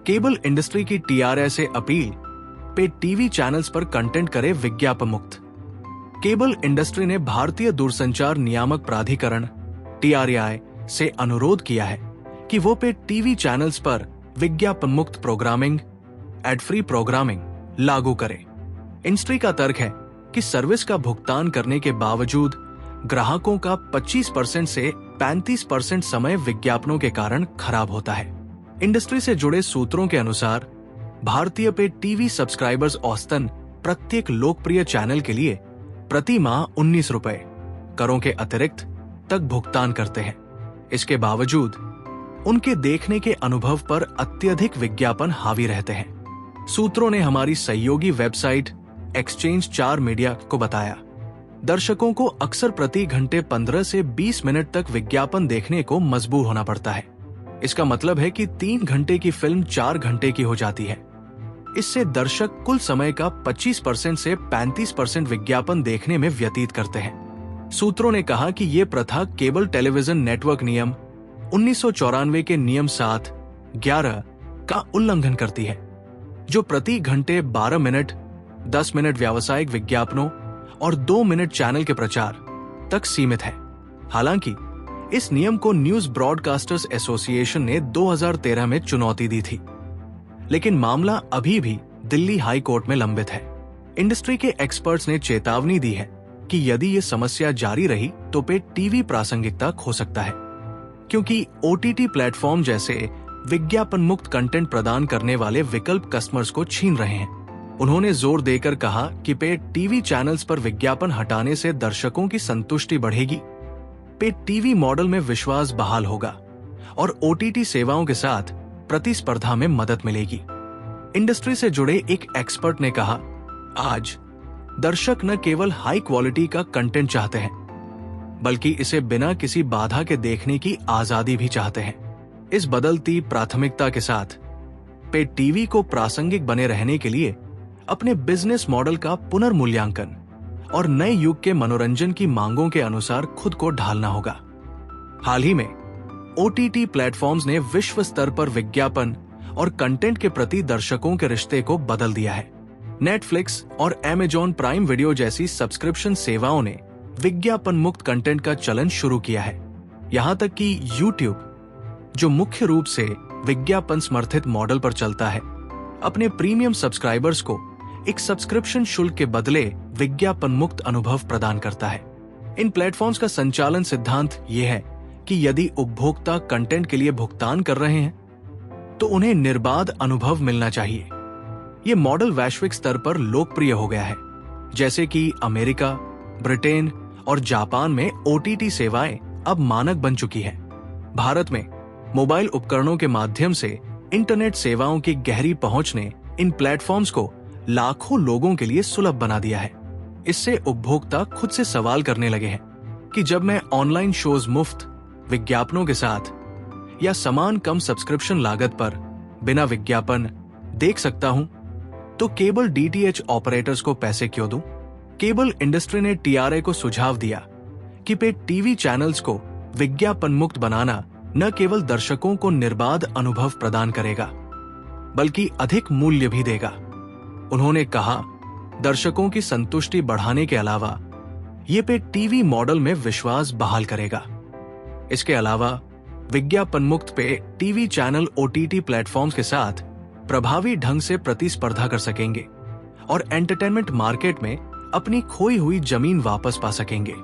Cable industry की TRI से appeal, paid TV channels पर कंटेंट करे विज्ञापन मुक्त। केबल इंडस्ट्री ने भारतीय दूरसंचार नियामक प्राधिकरण टीआरआई से अनुरोध किया है कि वो पेड टीवी चैनल्स पर विज्ञापन मुक्त प्रोग्रामिंग, एड फ्री प्रोग्रामिंग लागू करे। इंडस्ट्री का तर्क है कि सर्विस का भुगतान करने के बावजूद ग्राहकों का 25% से 35% समय विज्ञापनों के कारण खराब होता है। इंडस्ट्री से जुड़े सूत्रों के अनुसार भारतीय पे टीवी सब्सक्राइबर्स औसतन प्रत्येक लोकप्रिय चैनल के लिए प्रति माह 19 रुपए करों के अतिरिक्त तक भुगतान करते हैं। इसके बावजूद उनके देखने के अनुभव पर अत्यधिक विज्ञापन हावी रहते हैं। सूत्रों ने हमारी सहयोगी वेबसाइट एक्सचेंज 4 मीडिया को बताया, दर्शकों को अक्सर प्रति घंटे 15 से 20 मिनट तक विज्ञापन देखने को मजबूर होना पड़ता है। इसका मतलब है कि 3 घंटे की फिल्म 4 घंटे की हो जाती है। इससे दर्शक कुल समय का 25% से 35% विज्ञापन देखने में व्यतीत करते हैं। सूत्रों ने कहा कि ये प्रथा केबल टेलीविजन नेटवर्क नियम 1994 के नियम 7(11) का उल्लंघन करती है, जो प्रति घंटे 12 मिनट, 10 मिनट व्यावसायिक विज्ञापनों और 2 मिनट चैनल के प्रचार तक सीमित है। हालांकि इस नियम को न्यूज ब्रॉडकास्टर्स एसोसिएशन ने 2013 में चुनौती दी थी, लेकिन मामला अभी भी दिल्ली हाई कोर्ट में लंबित है। इंडस्ट्री के एक्सपर्ट्स ने चेतावनी दी है कि यदि ये समस्या जारी रही तो पे टीवी प्रासंगिकता खो सकता है, क्योंकि ओटीटी प्लेटफॉर्म जैसे विज्ञापन मुक्त कंटेंट प्रदान करने वाले विकल्प कस्टमर्स को छीन रहे हैं। उन्होंने जोर देकर कहा कि पे टीवी चैनल्स पर विज्ञापन हटाने से दर्शकों की संतुष्टि बढ़ेगी, पे टीवी मॉडल में विश्वास बहाल होगा और ओटीटी सेवाओं के साथ प्रतिस्पर्धा में मदद मिलेगी। इंडस्ट्री से जुड़े एक एक्सपर्ट ने कहा, आज दर्शक न केवल हाई क्वालिटी का कंटेंट चाहते हैं, बल्कि इसे बिना किसी बाधा के देखने की आजादी भी चाहते हैं। इस बदलती प्राथमिकता के साथ पे टीवी को प्रासंगिक बने रहने के लिए अपने बिजनेस मॉडल का पुनर्मूल्यांकन और नए युग के मनोरंजन की मांगों के अनुसार खुद को ढालना होगा। हाल ही में ओटीटी प्लेटफॉर्म्स ने विश्व स्तर पर विज्ञापन और कंटेंट के प्रति दर्शकों के रिश्ते को बदल दिया है। नेटफ्लिक्स और अमेजॉन प्राइम वीडियो जैसी सब्सक्रिप्शन सेवाओं ने विज्ञापन मुक्त कंटेंट का चलन शुरू किया है। यहां तक कि यूट्यूब, जो मुख्य रूप से विज्ञापन समर्थित मॉडल पर चलता है, अपने प्रीमियम सब्सक्राइबर्स को एक सब्सक्रिप्शन शुल्क के बदले विज्ञापन मुक्त अनुभव प्रदान करता है। इन प्लेटफॉर्म्स का संचालन सिद्धांत यह है कि यदि उपभोक्ता कंटेंट के लिए भुगतान कर रहे हैं तो उन्हें निर्बाध अनुभव मिलना चाहिए। यह मॉडल वैश्विक स्तर पर लोकप्रिय हो गया है, जैसे कि अमेरिका, ब्रिटेन और जापान में ओटीटी सेवाएं अब मानक बन चुकी हैं। भारत में मोबाइल उपकरणों के माध्यम से इंटरनेट सेवाओं की गहरी पहुंच ने इन प्लेटफॉर्म्स को लाखों लोगों के लिए सुलभ बना दिया है। इससे उपभोक्ता खुद से सवाल करने लगे हैं कि जब मैं ऑनलाइन शोज मुफ्त विज्ञापनों के साथ या समान कम सब्सक्रिप्शन लागत पर बिना विज्ञापन देख सकता हूं, तो केबल डीटीएच ऑपरेटर्स को पैसे क्यों दूं? केबल इंडस्ट्री ने टीआरआई को सुझाव दिया कि पे टीवी चैनल्स को विज्ञापन मुक्त बनाना न केवल दर्शकों को निर्बाध अनुभव प्रदान करेगा, बल्कि अधिक मूल्य भी देगा। उन्होंने कहा, दर्शकों की संतुष्टि बढ़ाने के अलावा ये पे टीवी मॉडल में विश्वास बहाल करेगा। इसके अलावा विज्ञापन मुक्त पे टीवी चैनल ओटीटी प्लेटफॉर्म्स के साथ प्रभावी ढंग से प्रतिस्पर्धा कर सकेंगे और एंटरटेनमेंट मार्केट में अपनी खोई हुई जमीन वापस पा सकेंगे।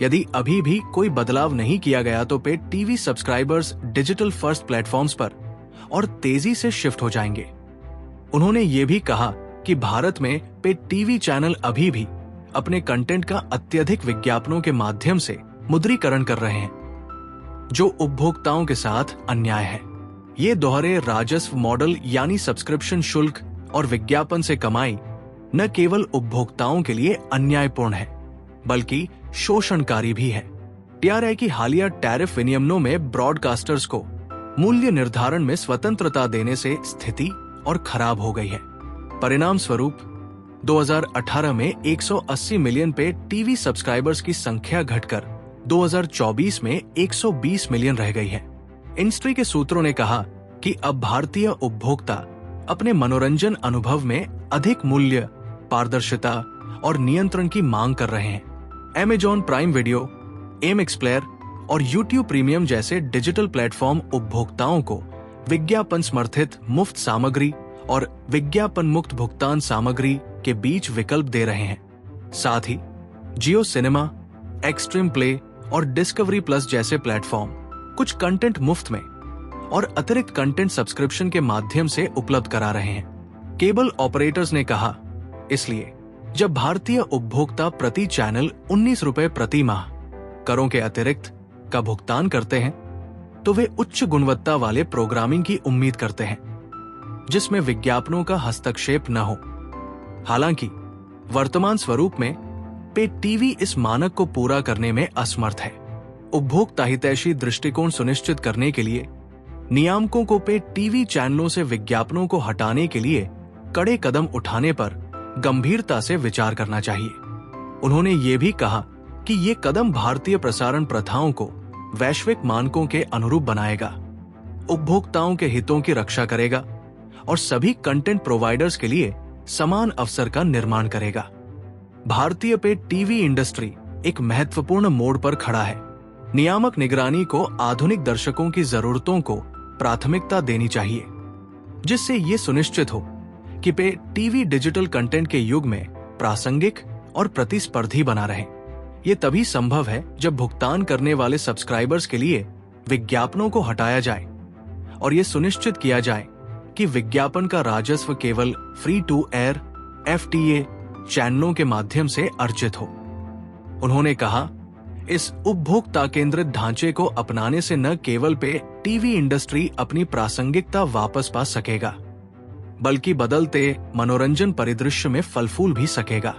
यदि अभी भी कोई बदलाव नहीं किया गया तो पे TV subscribers digital first platforms पर और तेजी से शिफ्ट हो जाएंगे। उन्होंने ये भी कहा कि भारत में पे टीवी चैनल अभी भी अपने कंटेंट का अत्यधिक विज्ञापनों के माध्यम से मुद्रीकरण कर रहे हैं, जो उपभोक्ताओं के साथ अन्याय है। ये दोहरे राजस्व मॉडल यानी सब्सक्रिप्शन शुल्क और विज्ञापन से कमाई न केवल उपभोक्ताओं के लिए अन्यायपूर्ण है, बल्कि शोषणकारी भी है। टीआरआई की हालिया टैरिफ विनियमनों में ब्रॉडकास्टर्स को मूल्य निर्धारण में स्वतंत्रता देने से स्थिति और खराब हो गई है। परिणाम स्वरूप 2018 में 180 मिलियन पे टीवी सब्सक्राइबर्स की संख्या घटकर 2024 में 120 मिलियन रह गई है। इंडस्ट्री के सूत्रों ने कहा कि अब भारतीय उपभोक्ता अपने मनोरंजन अनुभव में अधिक मूल्य, पारदर्शिता और नियंत्रण की मांग कर रहे हैं। Amazon prime video, MX player और YouTube प्रीमियम जैसे डिजिटल प्लेटफॉर्म उपभोक्ताओं को विज्ञापन समर्थित मुफ्त सामग्री और विज्ञापन मुक्त भुगतान सामग्री के बीच विकल्प दे रहे हैं। साथ ही जियो सिनेमा, एक्सट्रीम प्ले और डिस्कवरी प्लस जैसे प्लेटफॉर्म कुछ कंटेंट मुफ्त में और अतिरिक्त कंटेंट सब्सक्रिप्शन के माध्यम से उपलब्ध करा रहे हैं। केबल ऑपरेटर्स ने कहा, इसलिए जब भारतीय उपभोक्ता प्रति चैनल 19 रुपए प्रति माह करों के अतिरिक्त का भुगतान करते हैं, तो वे उच्च गुणवत्ता वाले प्रोग्रामिंग की उम्मीद करते हैं, जिसमें विज्ञापनों का हस्तक्षेप न हो। हालांकि वर्तमान स्वरूप में पे टीवी इस मानक को पूरा करने में असमर्थ है। उपभोक्ता हितैषी दृष्टिकोण सुनिश्चित करने के लिए नियामकों को पे टीवी चैनलों से विज्ञापनों को हटाने के लिए कड़े कदम उठाने पर गंभीरता से विचार करना चाहिए। उन्होंने ये भी कहा कि ये कदम भारतीय प्रसारण प्रथाओं को वैश्विक मानकों के अनुरूप बनाएगा, उपभोक्ताओं के हितों की रक्षा करेगा और सभी कंटेंट प्रोवाइडर्स के लिए समान अवसर का निर्माण करेगा। भारतीय पे टीवी इंडस्ट्री एक महत्वपूर्ण मोड़ पर खड़ा है। नियामक निगरानी को आधुनिक दर्शकों की जरूरतों को प्राथमिकता देनी चाहिए, जिससे ये सुनिश्चित हो कि पे टीवी डिजिटल कंटेंट के युग में प्रासंगिक और प्रतिस्पर्धी बना रहे। ये तभी संभव है जब भुगतान करने वाले सब्सक्राइबर्स के लिए विज्ञापनों को हटाया जाए और ये सुनिश्चित किया जाए कि विज्ञापन का राजस्व केवल फ्री टू एयर FTA चैनलों के माध्यम से अर्जित हो। उन्होंने कहा, इस उपभोक्ता केंद्रित ढांचे को अपनाने से न केवल पे टीवी इंडस्ट्री अपनी प्रासंगिकता वापस पा सकेगा, बल्कि बदलते मनोरंजन परिदृश्य में फल फूल भी सकेगा।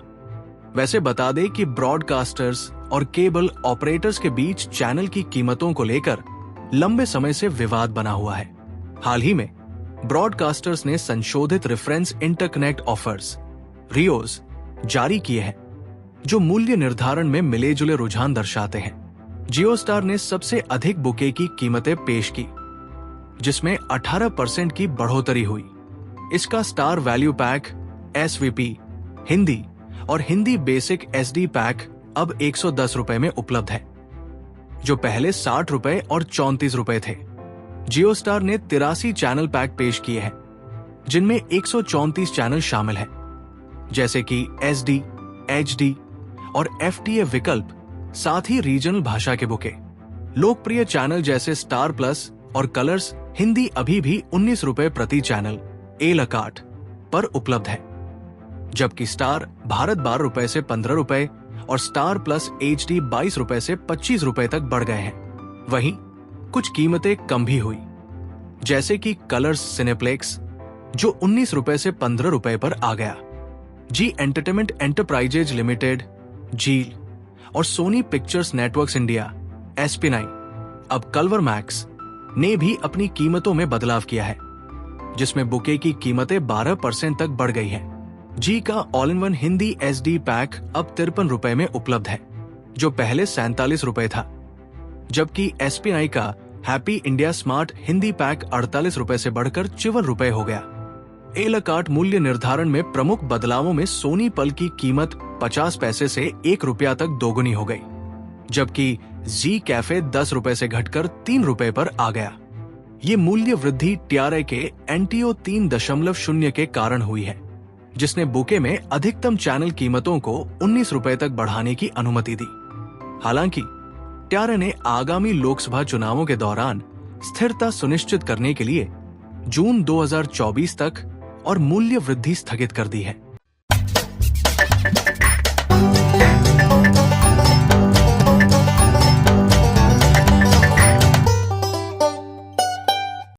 वैसे बता दें कि ब्रॉडकास्टर्स और केबल ऑपरेटर्स के बीच चैनल की कीमतों को लेकर लंबे समय से विवाद बना हुआ है। हाल ही में ब्रॉडकास्टर्स ने संशोधित रेफरेंस इंटरकनेक्ट ऑफर्स रियोज जारी किए हैं, जो मूल्य निर्धारण में मिले जुले रुझान दर्शाते हैं। जियो स्टार ने सबसे अधिक बुके की कीमतें पेश की, जिसमें 18% की बढ़ोतरी हुई। इसका star value pack SVP Hindi और हिंदी बेसिक SD पैक अब 110 रुपए में उपलब्ध है, जो पहले 60 रुपए और 34 रुपए थे। जियो स्टार ने 83 चैनल पैक पेश किए हैं, जिनमें 134 चैनल शामिल हैं, जैसे कि SD, HD और FTA विकल्प, साथ ही रीजनल भाषा के बुके। लोकप्रिय चैनल जैसे स्टार प्लस और कलर्स हिंदी अभी भी 19 रुपए प्रति चैनल ए ला कार्ट पर उपलब्ध है, जबकि स्टार भारत 12 रुपए से 15 रुपए और स्टार प्लस HD 22 रुपए से 25 रुपए तक बढ़ गए हैं। वहीं कुछ कीमतें कम भी हुई, जैसे कि कलर्स सिनेप्लेक्स, जो 19 रुपए से 15 रुपए पर आ गया। जी एंटरटेनमेंट एंटरप्राइजेज लिमिटेड, जील और Soni pictures networks India SP9, अब कलवर मैक्स ने भी अपनी कीमतों में बदलाव किया है, जिसमें बुके की कीमतें 12% तक बढ़ गई हैं। जी का all in one Hindi SD pack अब 53 रुपए में उपलब्ध है, जो पहले 47 रुपए था, जबकि SP9 का happy India smart Hindi pack 48 रुपए से बढ़कर 54 रुपए हो गया। ए ला कार्ट मूल्य निर्धारण में प्रमुख बदलावों में सोनी पल की कीमत 50 पैसे से 1 रुपया तक दोगुनी हो गई, जबकि जी कैफे 10 रुपए से घटकर 3 रुपए पर आ गया। ये मूल्य वृद्धि TRA के NTO 3.0 के कारण हुई है, जिसने बुके में अधिकतम चैनल कीमतों को 19 रुपए तक बढ़ाने की अनुमति दी। हालांकि TRA ने आगामी लोकसभा चुनावों के दौरान स्थिरता सुनिश्चित करने के लिए जून 2024 तक और मूल्य वृद्धि स्थगित कर दी है।